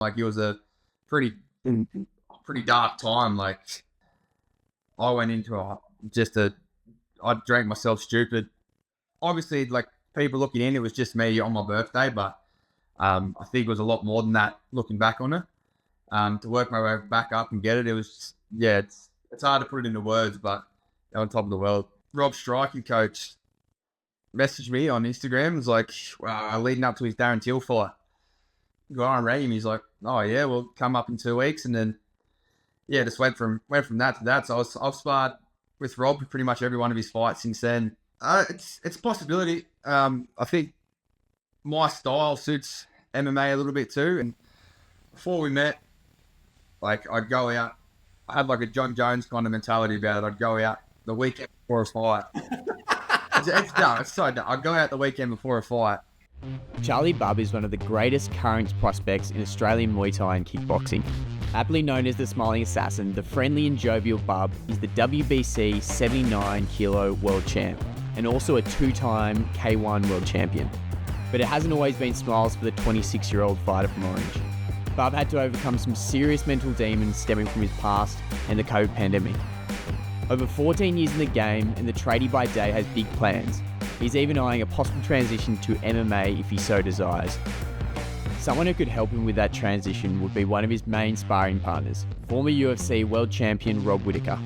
Like, it was a pretty dark time. Like, I went into I drank myself stupid. Obviously, like, people looking in, it was just me on my birthday, but I think it was a lot more than that looking back on it. To work my way back up and get it, it was, it's hard to put it into words, but on top of the world. Rob striking coach messaged me on Instagram. It was like, leading up to his Darren Till fight. Guy rang him. He's like, "Oh yeah, we'll come up in 2 weeks," and then just went from that to that. So I've sparred with Rob pretty much every one of his fights since then. It's a possibility. I think my style suits MMA a little bit too. And before we met, like, I'd go out. I had like a Jon Jones kind of mentality about it. I'd go out the weekend before a fight. It's so dumb. I'd go out the weekend before a fight. Charlie Bubb is one of the greatest current prospects in Australian Muay Thai and kickboxing. Aptly known as the Smiling Assassin, the friendly and jovial Bubb is the WBC 79 kilo world champ and also a 2-time K1 world champion. But it hasn't always been smiles for the 26-year-old fighter from Orange. Bubb had to overcome some serious mental demons stemming from his past and the COVID pandemic. Over 14 years in the game, and the tradie by day has big plans. He's even eyeing a possible transition to MMA if he so desires. Someone who could help him with that transition would be one of his main sparring partners, former UFC world champion Robert Whittaker.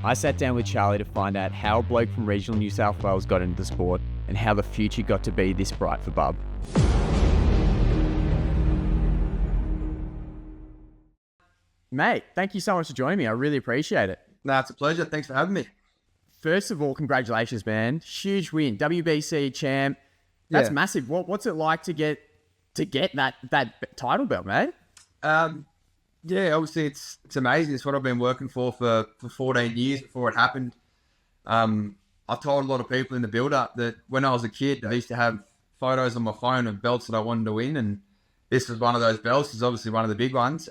I sat down with Charlie to find out how a bloke from regional New South Wales got into the sport and how the future got to be this bright for Bubb. Mate, thank you so much for joining me. I really appreciate it. No, it's a pleasure. Thanks for having me. First of all, congratulations, man. Huge win. WBC champ. That's massive. What's it like to get that title belt, mate? Obviously it's amazing. It's what I've been working for 14 years before it happened. I told a lot of people in the build-up that when I was a kid, I used to have photos on my phone of belts that I wanted to win, and this was one of those belts. It's obviously one of the big ones.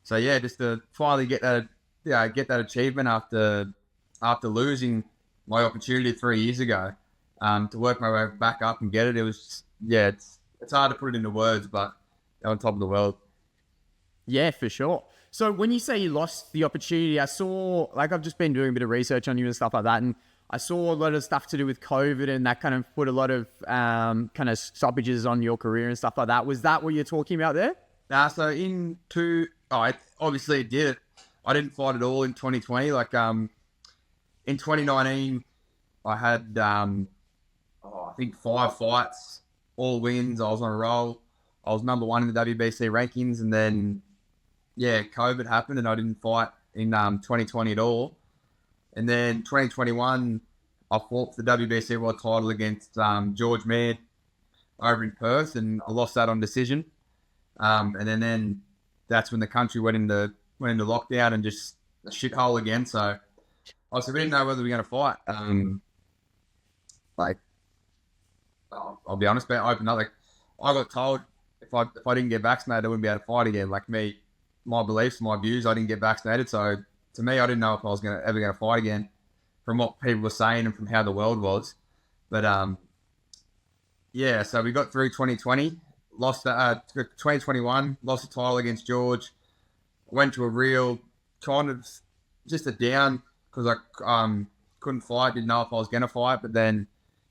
Just to finally get that achievement after losing my opportunity 3 years ago, to work my way back up and get it. It was, it's hard to put it into words, but on top of the world. Yeah, for sure. So when you say you lost the opportunity, I saw, like, I've just been doing a bit of research on you and stuff like that, and I saw a lot of stuff to do with COVID, and that kind of put a lot of kind of stoppages on your career and stuff like that. Was that what you're talking about there? So obviously it did. I didn't fight at all in 2020. Like, in 2019, I had, I think 5 fights, all wins. I was on a roll. I was number 1 in the WBC rankings, and then, COVID happened, and I didn't fight in 2020 at all. And then 2021, I fought for the WBC world title against George Mann over in Perth, and I lost that on decision. And then that's when the country went into lockdown and just a shithole again. So we didn't know whether we were going to fight. I'll be honest, man, I opened up. Like, I got told if I didn't get vaccinated, I wouldn't be able to fight again. Like, my beliefs, my views, I didn't get vaccinated. So to me, I didn't know if I was ever going to fight again, from what people were saying and from how the world was. But so we got through 2020, lost 2021, lost the title against George. Went to a real kind of just a down because I couldn't fight, didn't know if I was going to fight. But then,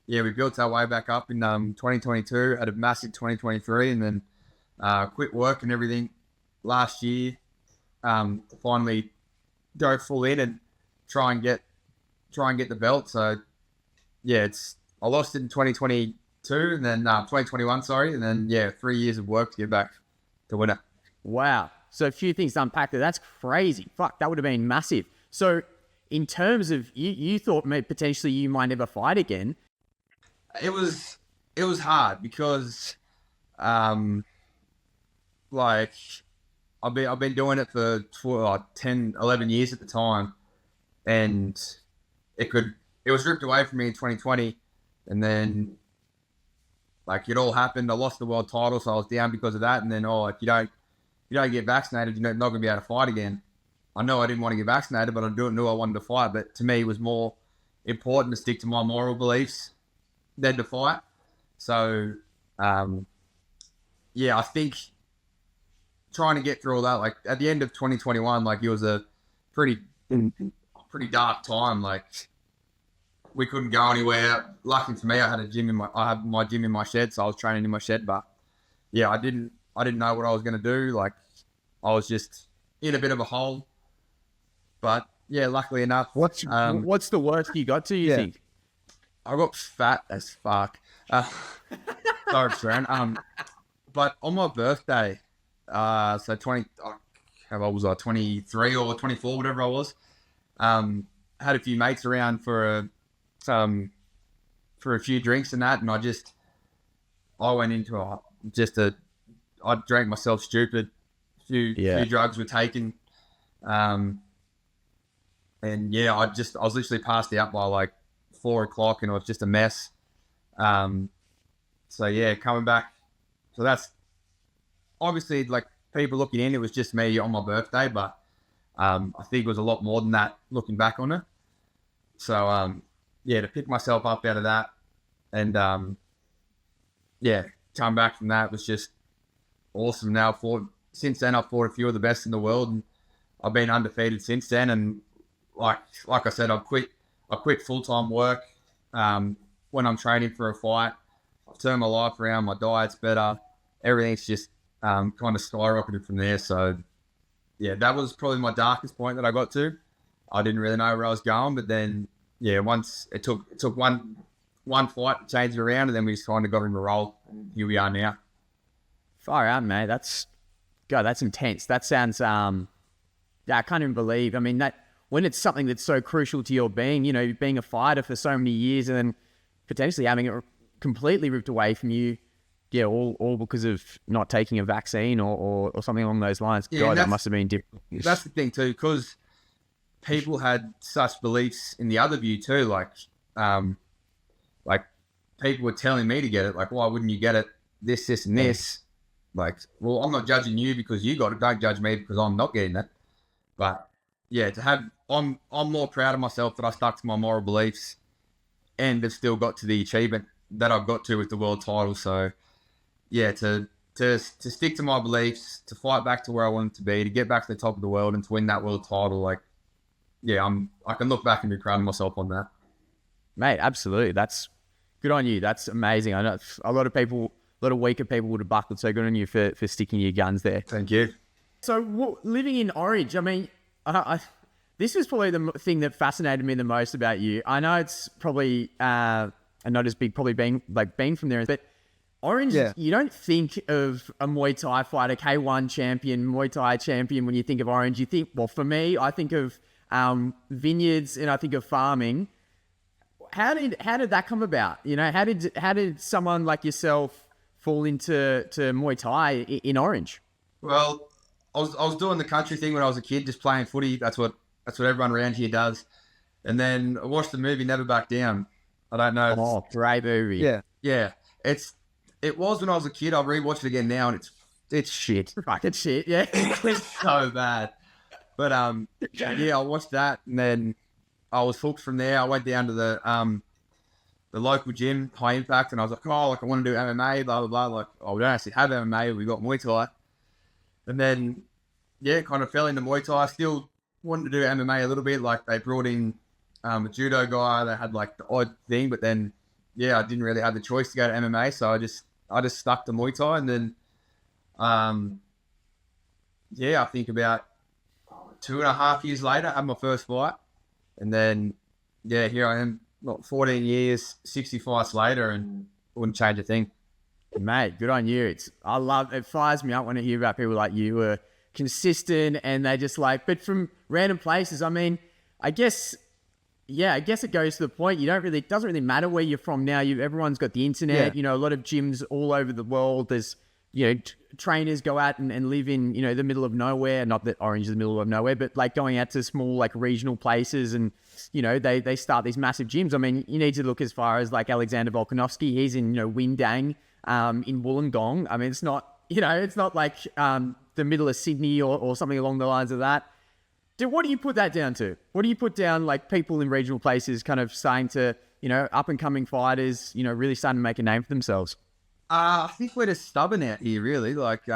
we built our way back up in 2022, had a massive 2023, and then quit work and everything last year to finally go full in and try and get the belt. So, I lost it in 2022 and then 2021, and then 3 years of work to get back to win it. Wow. So a few things to unpack there. That's crazy. Fuck, that would have been massive. So in terms of, you thought potentially you might never fight again. It was hard because, I've been doing it for 10, 11 years at the time, and it was ripped away from me in 2020, and then it all happened. I lost the world title, so I was down because of that, and then you don't get vaccinated, you're not going to be able to fight again. I know I didn't want to get vaccinated, but I knew I wanted to fight. But to me, it was more important to stick to my moral beliefs than to fight. So, I think trying to get through all that, like at the end of 2021, like it was a pretty dark time. Like we couldn't go anywhere. Lucky for me, I had my gym in my shed, so I was training in my shed. But yeah, I didn't know what I was going to do. Like I was just in a bit of a hole. But yeah, luckily enough. What's the worst you got to, you think? I got fat as fuck. Sorry, Sharon. But on my birthday, so 20, how old was I? 23 or 24, whatever I was. Had a few mates around for a few drinks and that, and I went into I drank myself stupid. Few drugs were taken. And yeah, I was literally passed out by like 4 o'clock, and it was just a mess. So yeah, coming back. So that's obviously, like, people looking in, it was just me on my birthday, but I think it was a lot more than that looking back on it. So yeah, to pick myself up out of that and yeah, come back from that was just awesome. Now since then, I've fought a few of the best in the world, and I've been undefeated since then. And like I said, I quit full-time work when I'm training for a fight. I've turned my life around. My diet's better. Everything's just kind of skyrocketed from there. So yeah, that was probably my darkest point that I got to. I didn't really know where I was going, but then yeah, once it took one fight to change it around, and then we just kind of got in the roll. And here we are now. Far out, mate. That's intense. That sounds I can't even believe. I mean, that when it's something that's so crucial to your being, you know, being a fighter for so many years, and then potentially having it completely ripped away from you. Yeah, all because of not taking a vaccine or something along those lines. Yeah, God, that must have been difficult. That's the thing too, because people had such beliefs in the other view too. Like people were telling me to get it. Like, why wouldn't you get it? This, and this. Like, well, I'm not judging you because you got it. Don't judge me because I'm not getting it. But yeah, I'm more proud of myself that I stuck to my moral beliefs and have still got to the achievement that I've got to with the world title. So yeah, to stick to my beliefs, to fight back to where I wanted to be, to get back to the top of the world and to win that world title, like, yeah, I can look back and be proud of myself on that. Mate, absolutely. That's good on you. That's amazing. I know a lot of weaker people would have buckled, so good on you for sticking your guns there. Thank you. So living in Orange, I mean, this was probably the thing that fascinated me the most about you. I know it's probably not as big, probably being from there, but Orange, You don't think of a Muay Thai fighter, K1 champion, Muay Thai champion when you think of Orange. You think, well, for me, I think of vineyards and I think of farming. How did that come about? You know, how did someone like yourself fall into Muay Thai in Orange? Well, I was doing the country thing when I was a kid, just playing footy. That's what everyone around here does. And then I watched the movie Never Back Down. I don't know. Oh, great movie. Yeah. It was when I was a kid. I've rewatched it again now, and it's shit. Right, it's shit. Yeah, it's so bad. But yeah, I watched that, and then I was hooked from there. I went down to the local gym, High Impact, and I was like, I want to do MMA, blah blah blah. Like, we don't actually have MMA. We got Muay Thai, and then yeah, kind of fell into Muay Thai. Still wanted to do MMA a little bit. Like, they brought in a judo guy. They had like the odd thing, but then yeah, I didn't really have the choice to go to MMA, so I just stuck to Muay Thai. And then yeah, I think about 2.5 years later, I had my first fight, and then yeah, here I am, 14 years, 60 fights later, and wouldn't change a thing. Mate, good on you. It fires me up when I hear about people like you who are consistent and they just but from random places. I mean, I guess it goes to the point. It doesn't really matter where you're from now. Everyone's got the internet. Yeah. You know, a lot of gyms all over the world. There's, you know, trainers go out and live in, you know, the middle of nowhere. Not that Orange is the middle of nowhere, but like going out to small, like regional places, and, you know, they start these massive gyms. I mean, you need to look as far as like Alexander Volkanovski. He's in, you know, Windang, in Wollongong. I mean, it's not like the middle of Sydney or something along the lines of that. Dude, what do you put that down to? What do you put down, like, people in regional places kind of starting to, you know, up-and-coming fighters, you know, really starting to make a name for themselves? I think we're just stubborn out here, really. Like,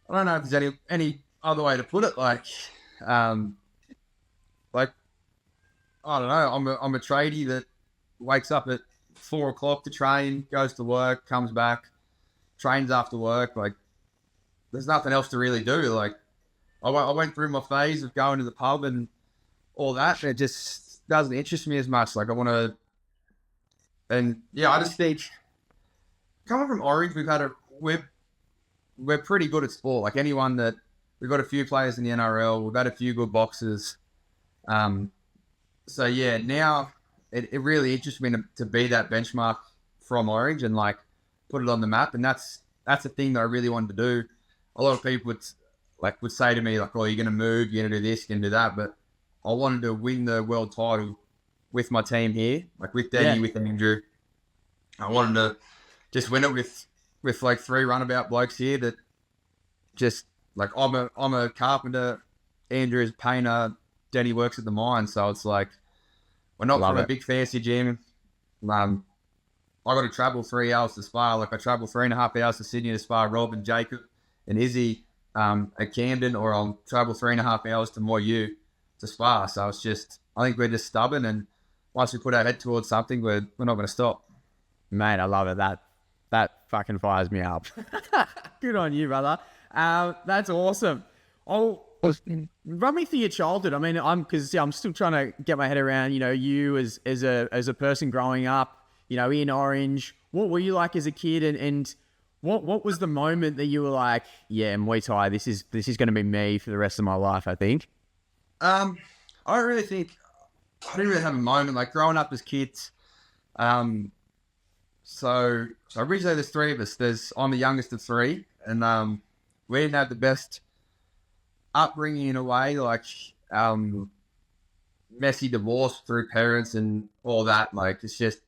I don't know if there's any other way to put it. Like I don't know. I'm a tradie that wakes up at 4 o'clock to train, goes to work, comes back, trains after work. Like there's nothing else to really do. Like I went through my phase of going to the pub and all that, and it just doesn't interest me as much. Like I want to, and yeah, I just think coming from Orange, we're pretty good at sport. Like anyone that we've got a few players in the NRL, we've had a few good boxers. So yeah, now it really interests me to be that benchmark from Orange and like put it on the map. And that's the thing that I really wanted to do. A lot of people would say to me like, "Oh, you're going to move, you're going to do this, you're going to do that." But I wanted to win the world title with my team here, like with Danny, with Andrew. I wanted to just win it with like 3 runabout blokes here that just like I'm a carpenter, Andrew's a painter, Danny works at the mine, so it's like we're not from a big fancy gym. I got to travel 3 hours to spar. Like I travel 3.5 hours to Sydney to spar Rob and Jacob and Izzy at Camden, or I'll travel 3.5 hours to Moyu to spar. So it's just, I think we're just stubborn, and once we put our head towards something, we're not going to stop. Mate, I love it. That fucking fires me up. Good on you, brother. That's awesome. Run me through your childhood. I mean, I'm still trying to get my head around, you as a person growing up, in Orange. What were you like as a kid, and what was the moment that you were like, yeah, Muay Thai, this is going to be me for the rest of my life, I think? I don't really think, I didn't really have a moment. Like growing up as kids, so originally there's 3 of us. I'm the youngest of 3, and we didn't have the best upbringing in a way, like messy divorce through parents and all that. Like it's just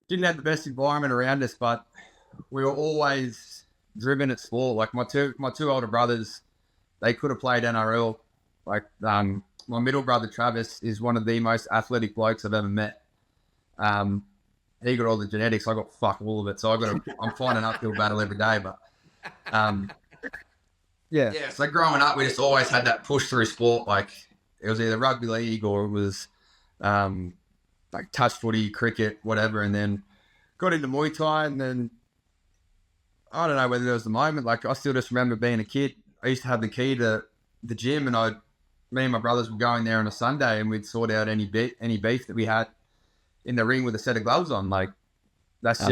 didn't have the best environment around us, but we were always driven at sport. Like my two older brothers, they could have played NRL. Like my middle brother Travis is one of the most athletic blokes I've ever met. He got all the genetics. I got fuck all of it. So I'm finding an uphill battle every day. But yeah. So growing up, we just always had that push through sport. Like it was either rugby league or it was like touch footy, cricket, whatever. And then got into Muay Thai, and then I don't know whether there was the moment. Like I still just remember being a kid. I used to have the key to the gym, and me and my brothers would go in there on a Sunday, and we'd sort out any beef that we had in the ring with a set of gloves on. Like that's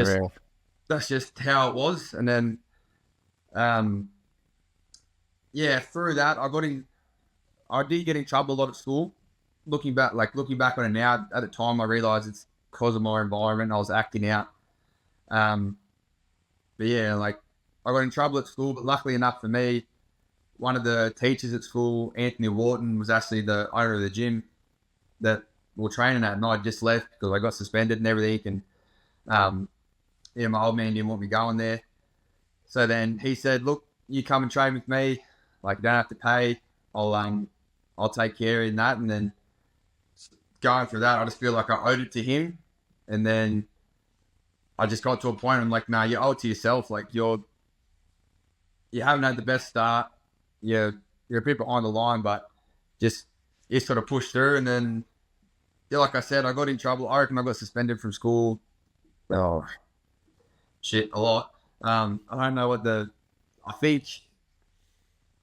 just how it was. And then through that I did get in trouble a lot at school. Looking back on it now, at the time I realized it's because of my environment. I was acting out. But yeah, like I got in trouble at school, but luckily enough for me, one of the teachers at school, Anthony Wharton, was actually the owner of the gym that we were training at, and I just left because I got suspended and everything. And my old man didn't want me going there. So then he said, "Look, you come and train with me. Like, you don't have to pay. I'll take care of that." And then going through that, I just feel like I owed it to him. And then I just got to a point, I'm like, "Nah, you owe it to yourself. Like, you haven't had the best start. You're a bit behind the line, but just you sort of push through." And then, yeah, like I said, I got in trouble. I reckon I got suspended from school. Oh, shit, a lot. I don't know I think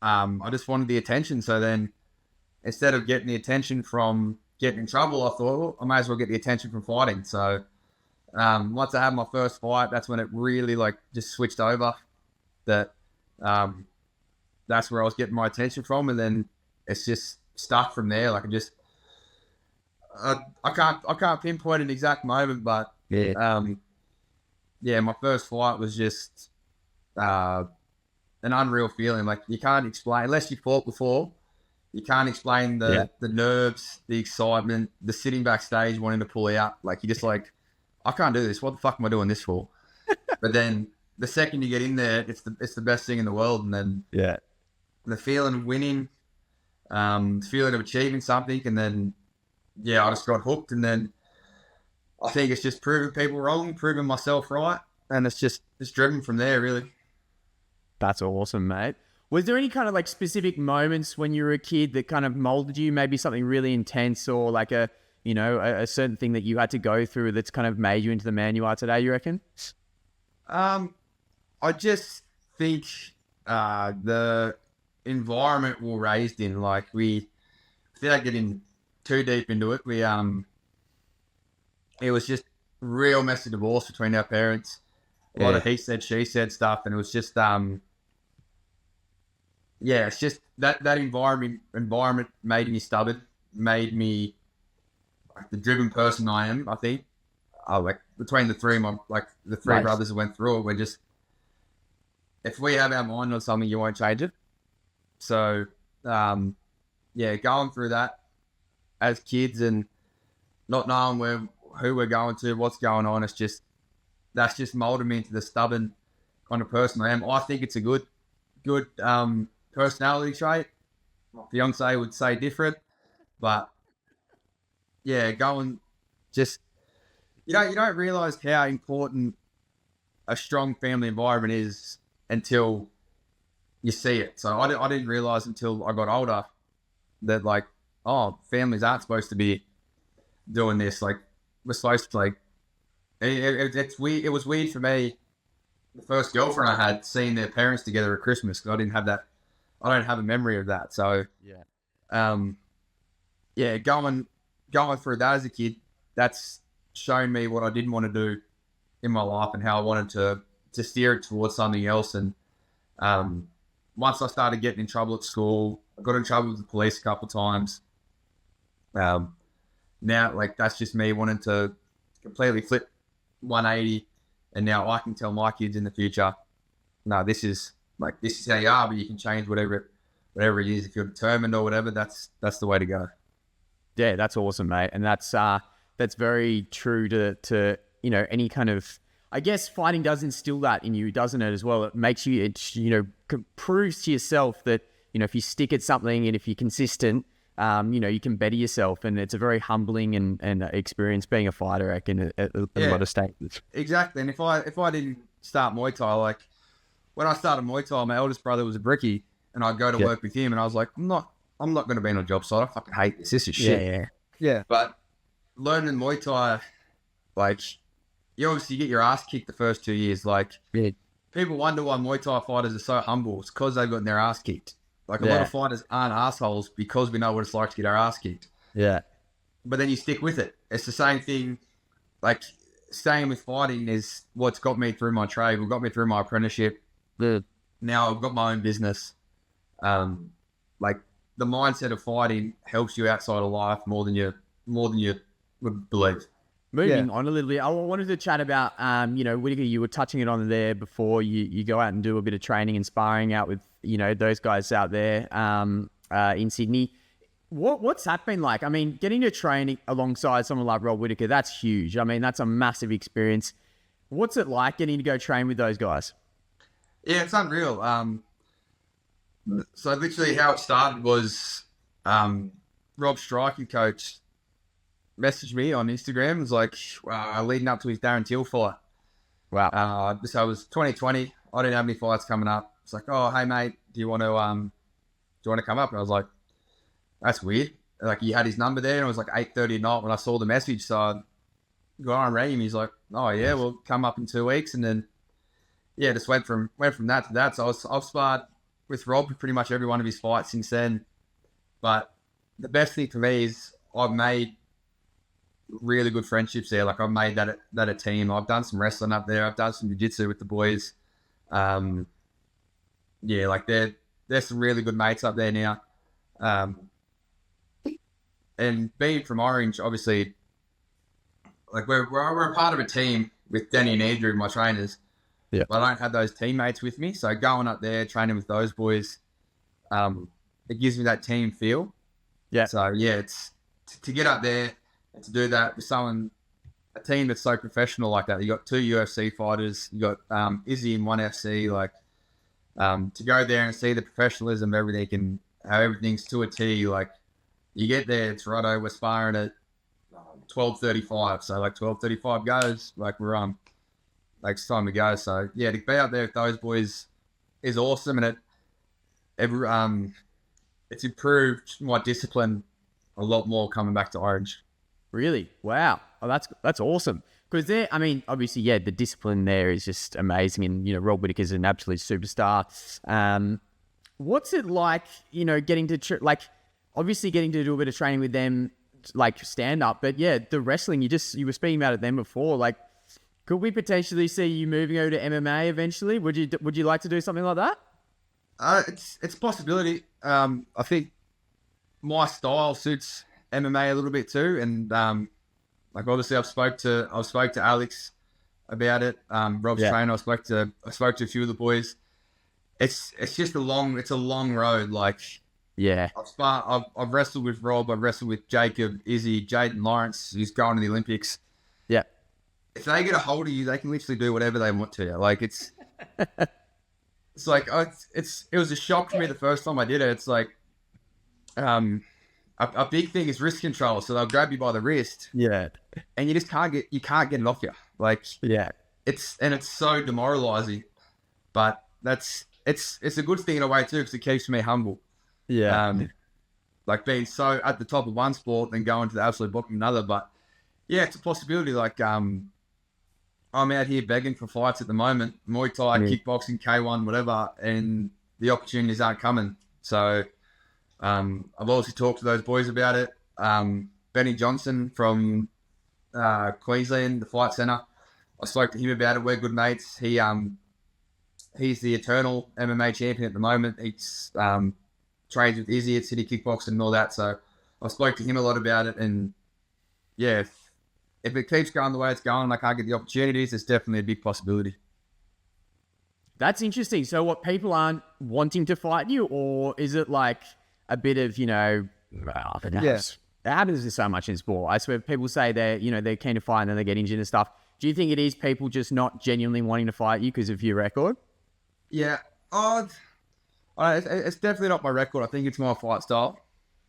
I just wanted the attention. So then instead of getting the attention from getting in trouble, I thought, well, I may as well get the attention from fighting. So once I had my first fight, that's when it really like just switched over. That's where I was getting my attention from, and then it's just stuck from there. Like I can't pinpoint an exact moment, but my first fight was just an unreal feeling. Like you can't explain unless you fought before. You can't explain the nerves, the excitement, the sitting backstage wanting to pull out. Like you just like, I can't do this. What the fuck am I doing this for? But then the second you get in there, it's the best thing in the world. And then the feeling of winning, the feeling of achieving something, and then I just got hooked. And then I think it's just proving people wrong, proving myself right, and it's driven from there, really. That's awesome, mate. Was there any kind of like specific moments when you were a kid that kind of molded you? Maybe something really intense, or like a certain thing that you had to go through that's kind of made you into the man you are today, you reckon? I just think the environment we're raised in, like without getting too deep into it, it was just real messy divorce between our parents. A lot of he said, she said stuff, and it was just it's just that environment made me stubborn, made me like the driven person I am. I think, like between the three, the three brothers who went through it, we're just, if we have our mind on something, you won't change it. So, going through that as kids and not knowing who we're going to, what's going on, that's just molded me into the stubborn kind of person I am. I think it's a good personality trait. My fiance would say different, but you don't realize how important a strong family environment is until you see it. So I didn't realize until I got older that like, families aren't supposed to be doing this. Like, we're supposed to, like, it's weird. It was weird for me. The first girlfriend I had, seeing their parents together at Christmas, because I didn't have that. I don't have a memory of that. So going through that as a kid, that's shown me what I didn't want to do in my life and how I wanted to steer it towards something else. And once I started getting in trouble at school, I got in trouble with the police a couple of times. Now, like, that's just me wanting to completely flip 180, and now I can tell my kids in the future, no, this is how you are, but you can change whatever it is if you're determined or whatever. That's the way to go. Yeah, that's awesome, mate, and that's very true to any kind of, I guess fighting does instill that in you, doesn't it, as well? It makes you, proves to yourself that, if you stick at something and if you're consistent, you can better yourself. And it's a very humbling and experience being a fighter, I reckon, at a lot of stages. Exactly. And if I didn't start Muay Thai, like when I started Muay Thai, my eldest brother was a brickie and I'd go to work with him and I was like, I'm not going to be on a job site. I fucking hate this. This is shit. Yeah. But learning Muay Thai, like, you obviously get your ass kicked the first 2 years. Like, people wonder why Muay Thai fighters are so humble. It's because they've gotten their ass kicked. Like, a lot of fighters aren't assholes because we know what it's like to get our ass kicked. Yeah. But then you stick with it. It's the same thing. Like, staying with fighting is what's got me through my trade. What got me through my apprenticeship. Now I've got my own business. Like, the mindset of fighting helps you outside of life more than you would believe. Moving on a little bit, I wanted to chat about, Whittaker, you were touching it on there before. You go out and do a bit of training and sparring out with, those guys out there in Sydney. What's that been like? I mean, getting to train alongside someone like Rob Whittaker, that's huge. I mean, that's a massive experience. What's it like getting to go train with those guys? Yeah, it's unreal. So literally how it started was Rob's striking coach messaged me on Instagram. It was like, leading up to his Darren Till fight. Wow. So it was 2020. I didn't have any fights coming up. It's like, oh, hey mate, do you want to come up? And I was like, that's weird. Like, he had his number there, and it was like 8:30 at night when I saw the message. So I got on and rang him. He's like, oh yeah, we'll come up in 2 weeks, and then just went from that to that. So I've sparred with Rob pretty much every one of his fights since then. But the best thing for me is I've made really good friendships there. Like, I've made that a team. I've done some wrestling up there. I've done some jiu-jitsu with the boys. Like there's some really good mates up there now. And being from Orange, obviously, like we're a part of a team with Danny and Andrew, my trainers. Yeah. But I don't have those teammates with me. So going up there, training with those boys, it gives me that team feel. Yeah. So it's to get up there and to do that with a team that's so professional like that. You got 2 UFC fighters, you got Izzy in 1FC, like to go there and see the professionalism of everything and how everything's to a T. Like, you get there, it's righto, we're sparring at 12:35. So like 12:35 goes, like we're like it's time to go. So yeah, to be out there with those boys is awesome, and it's improved my discipline a lot more coming back to Orange. Really? Wow. Oh, that's awesome. Because obviously, yeah, the discipline there is just amazing, and Rob Whittaker's an absolute superstar. What's it like, getting to obviously getting to do a bit of training with them, like stand up, but yeah, the wrestling you were speaking about it then before. Like, could we potentially see you moving over to MMA eventually? Would you like to do something like that? It's a possibility. I think my style suits MMA a little bit too, and obviously I spoke to Alex about it. Rob's trainer. I spoke to a few of the boys. It's just a long road. Like, yeah, I've wrestled with Rob. I've wrestled with Jacob, Izzy, Jaden Lawrence, who's going to the Olympics. Yeah. If they get a hold of you, they can literally do whatever they want to you. Like, it's like it was a shock for me the first time I did it. It's like a big thing is wrist control. So they'll grab you by the wrist. Yeah. And you just can't get it off you. Like, yeah. It's so demoralizing. But it's a good thing in a way too, because it keeps me humble. Yeah. Like being so at the top of one sport and going to the absolute bottom of another. But yeah, it's a possibility. Like, I'm out here begging for fights at the moment, Muay Thai, kickboxing, K1, whatever, and the opportunities aren't coming. So I've obviously talked to those boys about it. Benny Johnson from Queensland, the Fight Centre, I spoke to him about it. We're good mates. He's the eternal MMA champion at the moment. He's trains with Izzy at City Kickboxing and all that. So I spoke to him a lot about it, and yeah, if it keeps going the way it's going and I can't get the opportunities, it's definitely a big possibility. That's interesting. So what, people aren't wanting to fight you, or is it like a bit of, it happens to so much in sport. I swear people say they're keen to fight and then they get injured and stuff. Do you think it is people just not genuinely wanting to fight you because of your record? Yeah. It's definitely not my record. I think it's my fight style.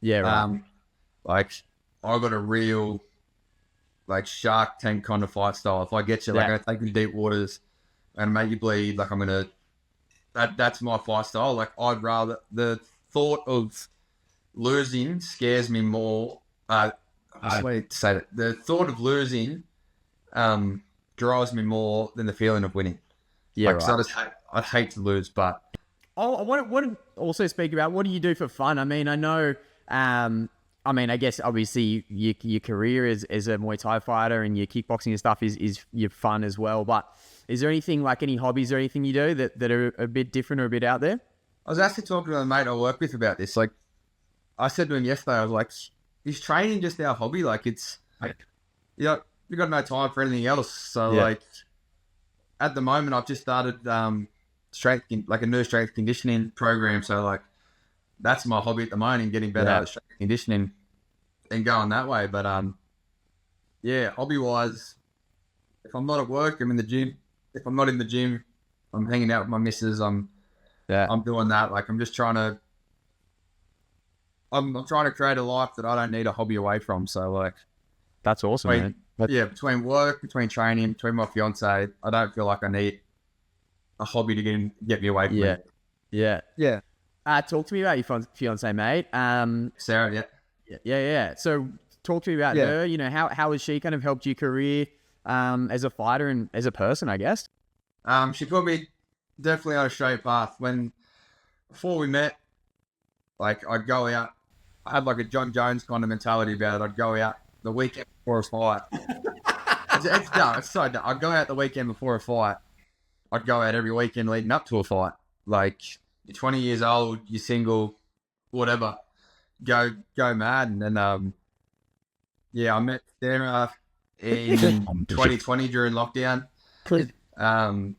Yeah, right. Like, I got a real Shark Tank kind of fight style. If I get you, I'm gonna take you to deep waters and make you bleed. Like, that's my fight style. Like, I'd rather, the thought of losing scares me more. I wait to say that the thought of losing drives me more than the feeling of winning. Yeah, right. So I'd hate to lose, but I want to also speak about, what do you do for fun? I mean, I know. I guess obviously your career as a Muay Thai fighter and your kickboxing and stuff is your fun as well. But is there anything, like any hobbies or anything you do that are a bit different or a bit out there? I was actually talking to a mate I work with about this. Like, I said to him yesterday, I was like, is training just our hobby? Like, it's, we got no time for anything else. So like, at the moment, I've just started a new strength conditioning program. So like, that's my hobby at the moment, getting better at strength conditioning and going that way. But hobby wise, if I'm not at work, I'm in the gym. If I'm not in the gym, I'm hanging out with my missus. I'm doing that. Like, I'm just trying to create a life that I don't need a hobby away from. So like, that's awesome, man. Between work, between training, between my fiance, I don't feel like I need a hobby to get me away from it. Yeah. Talk to me about your fiance, mate. Sarah, yeah. So talk to me about her. How has she kind of helped your career as a fighter and as a person, I guess? She put me definitely on a straight path. Before we met, like, I'd go out. I had like a Jon Jones kind of mentality about it. I'd go out the weekend before a fight. It's dumb. It's so dumb. I'd go out the weekend before a fight. I'd go out every weekend leading up to a fight. Like, you're 20 years old, you're single, whatever. Go mad. And then, I met Sarah in 2020 during lockdown. And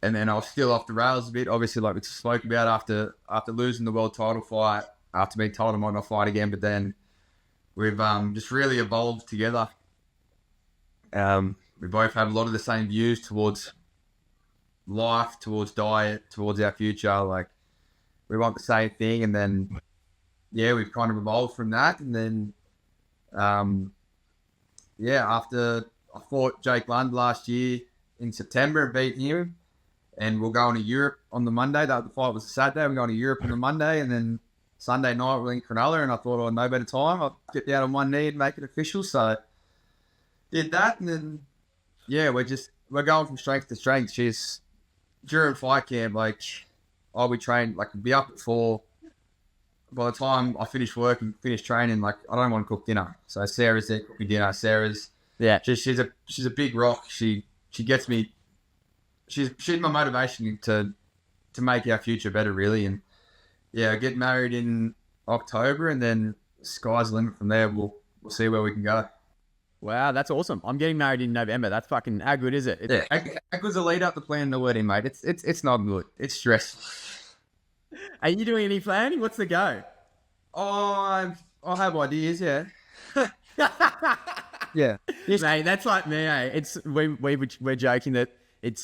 then I was still off the rails a bit. Obviously, like we spoke about, after losing the world title fight, after being told I might not fight again, but then we've just really evolved together. We both have a lot of the same views towards life, towards diet, towards our future. Like, we want the same thing, and then we've kind of evolved from that. And then after I fought Jake Lund last year in September and beat him, and we're going to Europe on the Monday. The fight was a Saturday. We're going to Europe on the Monday, and then Sunday night we're in Cronulla, and I thought, oh, no better time. I'll get down on one knee and make it official. So did that, and then we're going from strength to strength. She's during fight camp, like I'll be trained, like be up at 4. By the time I finish work and finish training, like I don't want to cook dinner. So Sarah's there cooking dinner. She's a big rock. She gets me. She's my motivation to make our future better, really. And I get married in October, and then sky's the limit from there. We'll see where we can go. Wow, that's awesome. I'm getting married in November. That's fucking, how good is it? How good's the lead up to planning the wedding, mate? It's not good. It's stressful. Are you doing any planning? What's the go? Oh, I have ideas, yeah. Yeah. Mate, that's like me, eh? We're joking that it's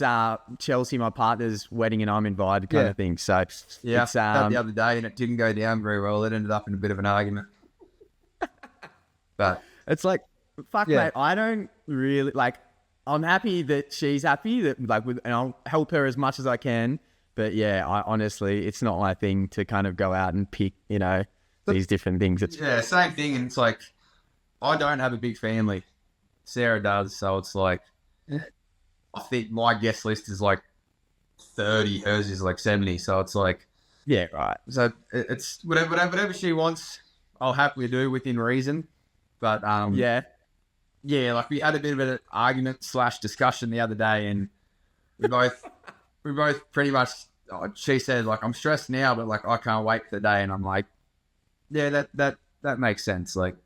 Chelsea, my partner's wedding, and I'm invited kind of thing. So yeah, it's the other day, and it didn't go down very well. It ended up in a bit of an argument. But it's like, fuck, mate, I don't really, like, I'm happy that she's happy, that and I'll help her as much as I can. But yeah, honestly, it's not my thing to kind of go out and pick, these different things. Same thing. And it's like, I don't have a big family. Sarah does. So it's like, I think my guest list is like 30. Hers is like 70. So it's like, yeah, right. So it's whatever she wants, I'll happily do within reason. But like we had a bit of an argument / discussion the other day, and we both pretty much, she said, like, I'm stressed now, but like I can't wait for the day. And I'm like, yeah, that makes sense. Like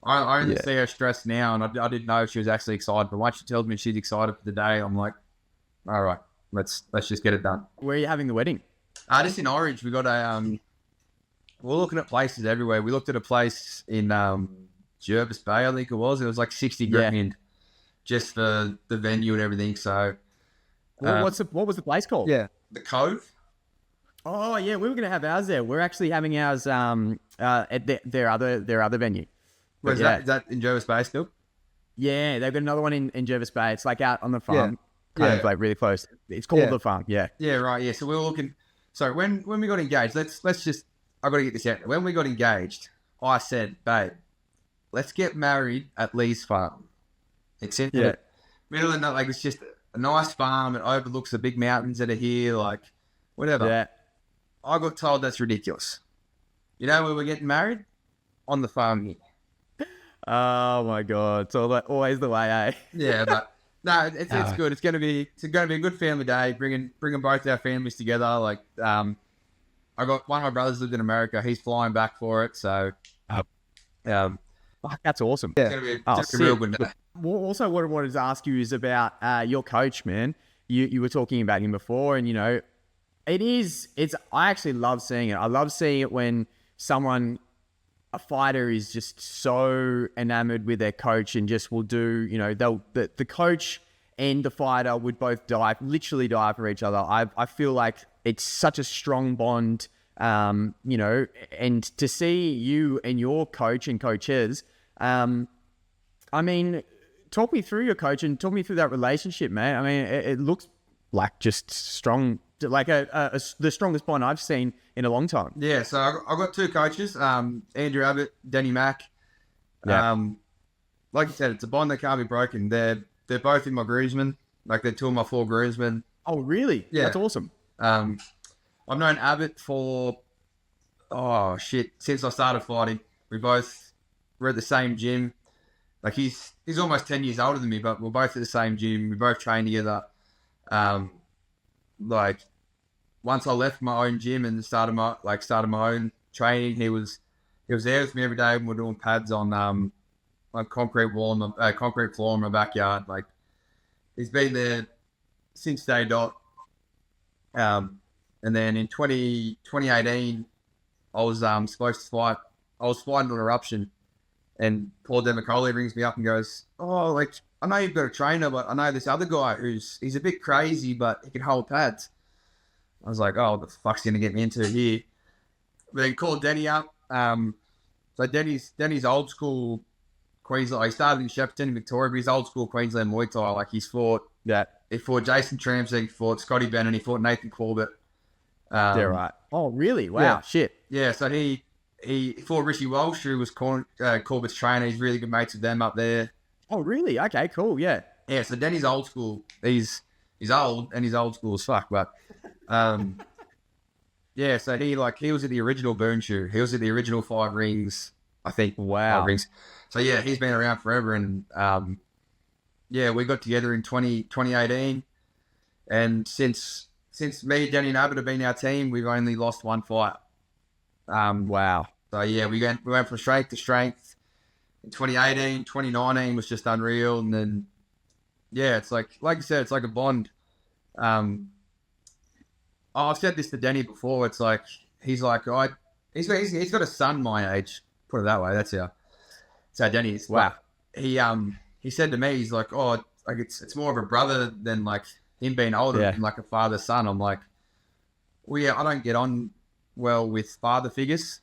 I only see her stressed now, and I didn't know if she was actually excited. But once she tells me she's excited for the day, I'm like, all right, let's just get it done. Where are you having the wedding? Just in Orange. We got we're looking at places everywhere. We looked at a place in Jervis Bay, I think it was. It was like 60 grand just for the venue and everything. So what was the place called? Yeah, the Cove. Oh yeah, we were gonna have ours there. We're actually having ours at their other venue. Is that in Jervis Bay still? Yeah, they've got another one in Jervis Bay. It's like out on the farm, kind of like really close. It's called the farm. Yeah. Yeah, right. Yeah. So we were looking. So when we got engaged, let's just. I got to get this out. When we got engaged, I said, babe, let's get married at Lee's farm. It's in the middle of the night. Like, it's just a nice farm. It overlooks the big mountains that are here. Like, whatever. Yeah. I got told that's ridiculous. You know where we're getting married? On the farm here. Oh my God! It's always the way, eh? Yeah, but no, it's good. It's gonna be a good family day. Bringing both our families together. Like, I got one of my brothers lives in America. He's flying back for it. So, fuck, that's awesome. Yeah. It's gonna be a real good day. Also, what I wanted to ask you is about your coach, man. You were talking about him before, and I actually love seeing it. I love seeing it when a fighter is just so enamored with their coach and just will do, the coach and the fighter would both literally die for each other. I feel like it's such a strong bond, and to see you and your coach and coaches, talk me through your coach and talk me through that relationship, man. I mean, it looks like just strong, like the strongest bond I've seen in a long time. Yeah, so I've got two coaches, Andrew Abbott, Danny Mack. Yeah. Like you said, it's a bond that can't be broken. They're both in my groomsmen. Like, they're two of my 4 groomsmen. Oh, really? Yeah. That's awesome. I've known Abbott for, since I started fighting. We're at the same gym. Like, he's almost 10 years older than me, but we're both at the same gym. We both train together. Like, once I left my own gym and started my own training, he was there with me every day when we're doing pads on concrete floor in my backyard. Like, he's been there since day dot. And then in 2018, I was supposed to fight. I was fighting on Eruption, and Paul Demicoli rings me up and goes, "Oh, like, I know you've got a trainer, but I know this other guy he's a bit crazy, but he can hold pads." I was like, "Oh, what the fuck's gonna get me into here?" But then called Denny up. So Denny's old school Queensland. He started in Shepparton, Victoria, but he's old school Queensland Muay Thai. Like, he's fought He fought Jason Tramsig, he fought Scotty Bennett, he fought Nathan Corbett. Yeah, right. Oh, really? Wow. Yeah. Shit. Yeah, so he fought Richie Walsh, who was Corbett's trainer. He's really good mates with them up there. Oh, really? Okay, cool. Yeah. Yeah, so Denny's old school. He's old, and he's old school as fuck, but yeah, so he was at the original Boone Shoe. He was at the original 5 Rings, I think. Wow. 5 Rings. So yeah, he's been around forever, and yeah, we got together in 2018, and since me, Denny, and Abbott have been our team, we've only lost 1 fight. Wow. So yeah, we went from strength to strength. In 2018, 2019 was just unreal, and then yeah, it's like you said, it's like a bond. I've said this to Denny before. It's like he's got a son my age. Put it that way. That's how Denny is. Wow. He said to me, he's like, oh, like it's more of a brother than like him being older than like a father son. I'm like, well, yeah, I don't get on well with father figures,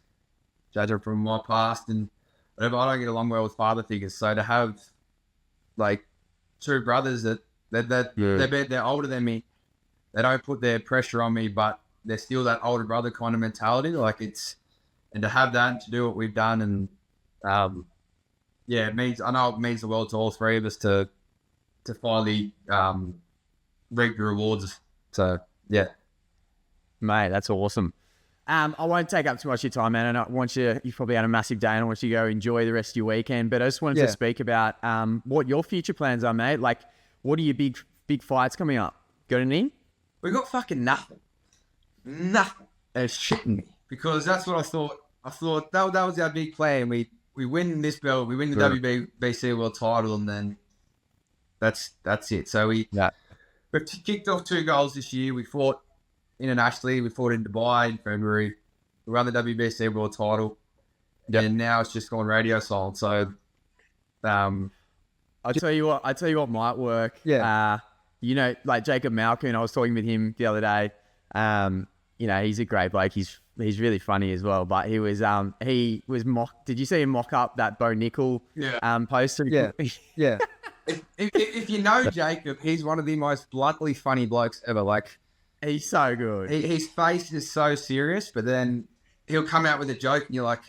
judging from my past and whatever. I don't get along well with father figures. So to have like 2 brothers that they're older than me, they don't put their pressure on me, but they're still that older brother kind of mentality. Like and to have that and to do what we've done, and yeah, I know it means the world to all 3 of us to finally reap the rewards. So yeah, mate, that's awesome. I won't take up too much of your time, man. I want you've probably had a massive day, and I want you to go enjoy the rest of your weekend. But I just wanted to speak about what your future plans are, mate. Like, what are your big fights coming up? Got any? We got fucking nothing. Nothing. It's shitting me. Because that's what I thought. I thought that was our big plan. We win this belt, we win the WBC World title, and then that's it. So we've kicked off 2 goals this year. We fought internationally. We fought in Dubai in February. We won the WBC World title. And now it's just gone radio silent. So I tell you what might work. Yeah. You know, like Jacob Malkoun, I was talking with him the other day. You know, he's a great bloke. He's really funny as well. But he was mock. Did you see him mock up that Bo Nickel poster? Yeah. Yeah. If you know Jacob, he's one of the most bluntly funny blokes ever. Like, he's so good. His face is so serious, but then he'll come out with a joke, and you're like,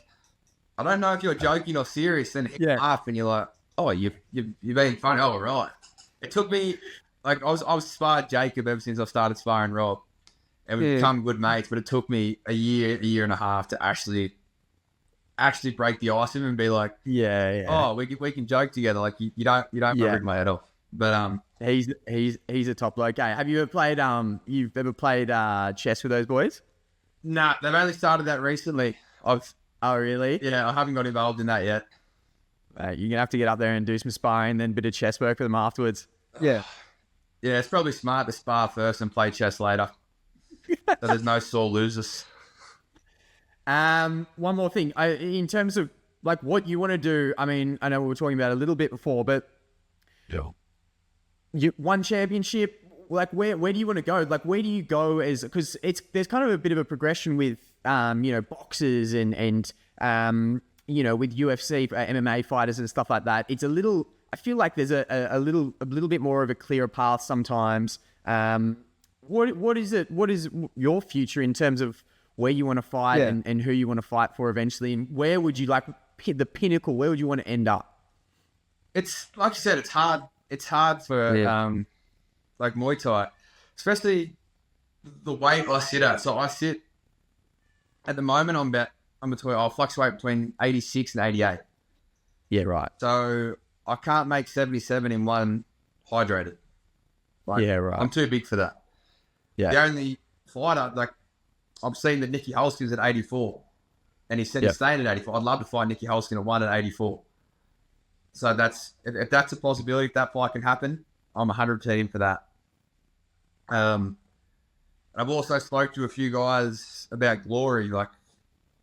I don't know if you're joking or serious. Then he'll laugh, and you're like, oh, you're being funny. Oh, right. It took me. Like, I've sparred Jacob ever since I started sparring Rob, and we've become good mates. But it took me a year and a half to actually break the ice with him and be like, oh, we can joke together. Like, you don't rip my head off. But he's a top bloke. Hey, have you ever played chess with those boys? Nah, they've only started that recently. Oh, really? Yeah, I haven't got involved in that yet. You're gonna have to get up there and do some sparring, then a bit of chess work for them afterwards. Yeah. Yeah, it's probably smart to spar first and play chess later. So there's no sore losers. One more thing. In terms of like what you want to do, I mean, I know we were talking about it a little bit before, but you won championship. Like, where do you want to go? Like, where do you go because there's kind of a bit of a progression with you know, boxers and you know, with UFC MMA fighters and stuff like that. It's a little. I feel like there's a little bit more of a clearer path sometimes. What is it? What is your future in terms of where you want to fight and who you want to fight for eventually? And where would you like hit the pinnacle? Where would you want to end up? It's like you said, it's hard. It's hard for like Muay Thai, especially the weight I sit at. So I sit at the moment. I'll fluctuate between 86 and 88. Yeah, right. So I can't make 77 in one hydrated. Like, yeah, right. I'm too big for that. Yeah. The only fighter, like, I'm seeing that Nicky Holskin's at 84, and he said he's staying at 84. I'd love to fight Nicky Holskin at 1 at 84. So if that's a possibility, if that fight can happen, I'm 100% in for that. I've also spoke to a few guys about Glory. Like,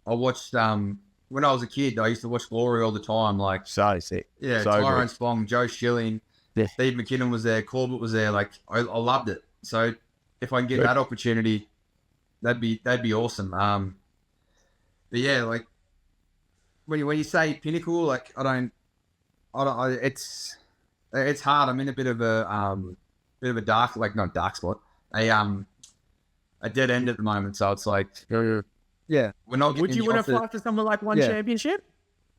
I watched when I was a kid, I used to watch Glory all the time. Like, so sick. Yeah, so Tyrone good. Spong, Joe Schilling, Steve McKinnon was there, Corbett was there. Like, I loved it. So if I can get that opportunity, that'd be awesome. But yeah, like when you say pinnacle, like I don't. It's hard. I'm in a bit of a bit of a dark, like not dark spot, a dead end at the moment. So it's like, Yeah. we're not. Would you want to fight for something like one championship?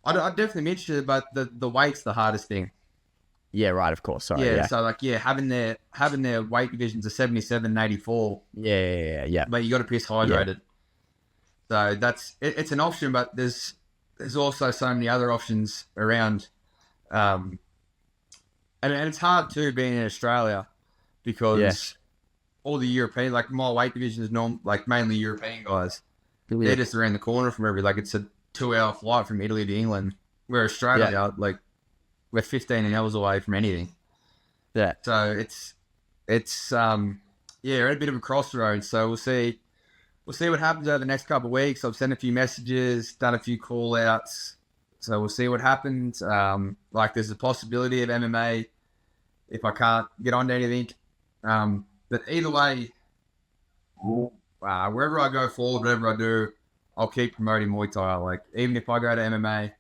I'd definitely be interested, but the weight's the hardest thing. Yeah, right. Of course. Sorry. Yeah. So like, having their weight divisions of 77 and 84. Yeah. But you got to piss hydrated. So it's an option, but there's also so many other options around. And it's hard too being in Australia because all the European, like my weight division is like mainly European guys. They're just around the corner from it's a 2-hour flight from Italy to England. Where Australia, like we're 15 hours away from anything. Yeah. So we're at a bit of a crossroads. So we'll see what happens over the next couple of weeks. I've sent a few messages, done a few call outs. So we'll see what happens. Like there's a possibility of MMA if I can't get onto anything. But either way, wherever I go forward, whatever I do, I'll keep promoting Muay Thai. Like even if I go to MMA,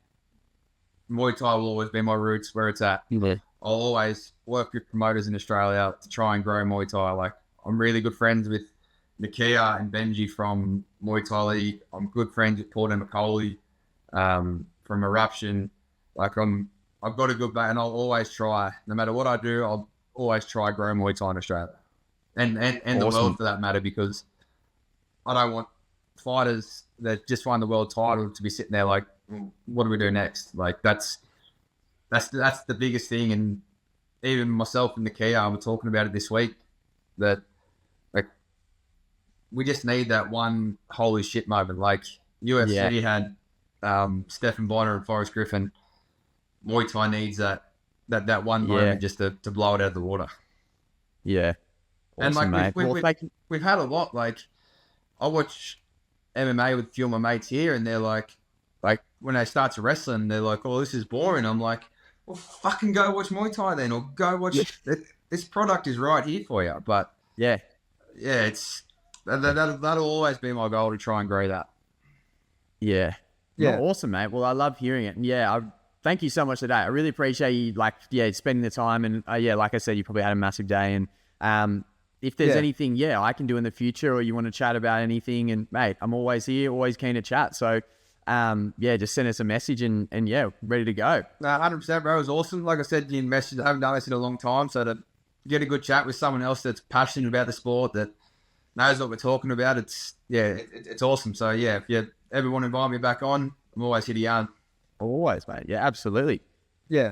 Muay Thai will always be my roots where it's at. Yeah. I'll always work with promoters in Australia to try and grow Muay Thai. Like I'm really good friends with Nakia and Benji from Muay Thai League. I'm good friends with Paul and McCauley from Eruption. Like I've got a good base, and I'll always try. No matter what I do, I'll always try grow Muay Thai in Australia and the world for that matter, because I don't want fighters that just won the world title to be sitting there like, what do we do next? Like that's the biggest thing. And even myself and Nakia were talking about it this week, that like we just need that one holy shit moment. Like UFC had Stephen Bonner and Forrest Griffin. Muay Thai needs that one moment just to blow it out of the water. Yeah. Awesome, and like mate. we've had a lot. Like I watch MMA with a few of my mates here, and they're like when they start to wrestling, they're like, "Oh, this is boring." I'm like, "Well, fucking go watch Muay Thai then, or go watch this product is right here for you." But it's that'll always be my goal to try and grow that. Yeah. Well, awesome, mate. Well, I love hearing it, and I thank you so much today. I really appreciate you spending the time, and like I said, you probably had a massive day, and if there's anything I can do in the future, or you want to chat about anything, and mate, I'm always here, always keen to chat. So just send us a message, and ready to go. 100%, bro. It was awesome. Like I said in message, I haven't done this in a long time, so to get a good chat with someone else that's passionate about the sport, that knows what we're talking about, it's awesome. So if you ever want to invite me back on, I'm always here to yarn. Always, mate. Yeah, absolutely. Yeah.